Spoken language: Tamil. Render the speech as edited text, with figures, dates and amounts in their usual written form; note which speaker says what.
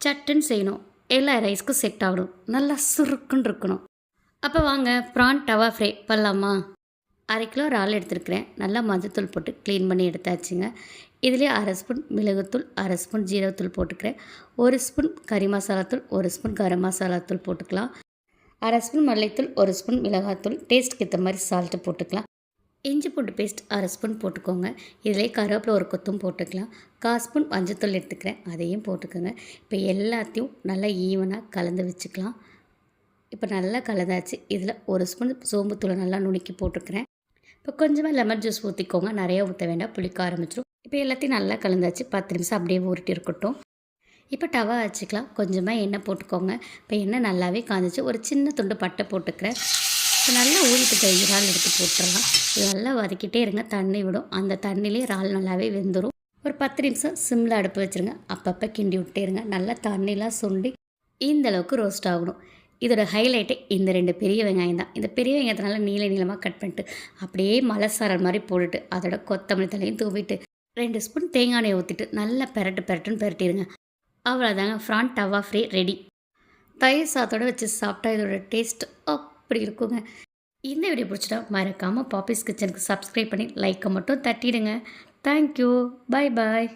Speaker 1: சட்டுன்னு செய்யணும். எல்லா ரைஸ்க்கும் செட் ஆகணும். நல்லா சுருக்குன்னு இருக்கணும். அப்போ வாங்க ப்ரான் டவா ஃப்ரை பண்ணலாமா? 1/2 கிலோ இறால் எடுத்துருக்கிறேன். நல்லா மஞ்சத்தூள் போட்டு க்ளீன் பண்ணி எடுத்தாச்சுங்க. இதுலேயே 1/2 ஸ்பூன் மிளகுத்தூள், 1/2 ஸ்பூன் ஜீரகத்தூள் போட்டுக்கிறேன். 1 ஸ்பூன் கறி மசாலாத்தூள், 1 ஸ்பூன் கரம் மசாலாத்தூள் போட்டுக்கலாம். 1/2 ஸ்பூன் மல்லித்தூள், 1 ஸ்பூன் மிளகாத்தூள், டேஸ்ட்டுக்கு ஏற்ற மாதிரி சால்ட்டு போட்டுக்கலாம். இஞ்சி பூண்டு பேஸ்ட் 1/2 ஸ்பூன் போட்டுக்கோங்க. இதிலே கருவேப்பிலை ஒரு கொத்தும் போட்டுக்கலாம். 1/4 ஸ்பூன் மஞ்சத்தூள் எடுத்துக்கிறேன், அதையும் போட்டுக்கோங்க. இப்போ எல்லாத்தையும் நல்லா ஈவனாக கலந்து வச்சுக்கலாம். இப்போ நல்லா கலந்தாச்சு. இதில் 1 ஸ்பூன் சோம்புத்தூளை நல்லா நுணுக்கி போட்டுக்கிறேன். இப்போ கொஞ்சமாக லெமன் ஜூஸ் ஊற்றிக்கோங்க. நிறையா ஊற்ற வேண்டாம், புளிக்க ஆரம்பிச்சிடும். இப்போ எல்லாத்தையும் நல்லா கலந்தாச்சு. 10 நிமிஷம் அப்படியே ஊறிட்டு இருக்கட்டும். இப்போ டவா வச்சுக்கலாம். கொஞ்சமாக எண்ணெய் போட்டுக்கோங்க. இப்போ எண்ணெய் நல்லாவே காஞ்சிச்சு. ஒரு சின்ன துண்டு பட்டை போட்டுக்கிறேன். இப்போ நல்லா ஊறிட்டு இறால் எடுத்து போட்டுடலாம். இது நல்லா வதக்கிட்டே இருங்க, தண்ணி விடும். அந்த தண்ணியிலே இறால் நல்லாவே வெந்துடும். ஒரு 10 நிமிஷம் சிம்மில் அடுப்பு வச்சுருங்க. அப்பப்போ கிண்டி விட்டே இருங்க. நல்லா தண்ணிலாம் சுண்டி இந்தளவுக்கு ரோஸ்ட் ஆகணும். இதோட ஹைலைட்டே இந்த 2 பெரிய வெங்காயம் தான். இந்த பெரிய வெங்காயத்தினால நீளமாக கட் பண்ணிட்டு அப்படியே மலை சாரல் மாதிரி போட்டுட்டு அதோட கொத்தமல்லி தலையும் தூவிட்டு 2 ஸ்பூன் தேங்காய் எண்ணெய் ஊற்றிட்டு நல்லா பெரட்டுன்னு பெரட்டிடுங்க. அவ்வளோதாங்க, ப்ரான் டவா ஃப்ரை ரெடி. தயிர் சாதத்தோடு வச்சு சாப்பிட்டா இதோட டேஸ்ட் அப்படி இருக்குங்க. இந்த வீடியோ பிடிச்சிட்டா மறக்காமல் பாப்பீஸ் கிச்சனுக்கு சப்ஸ்கிரைப் பண்ணி லைக்கை மட்டும் தட்டிடுங்க. தேங்க்யூ. பாய்.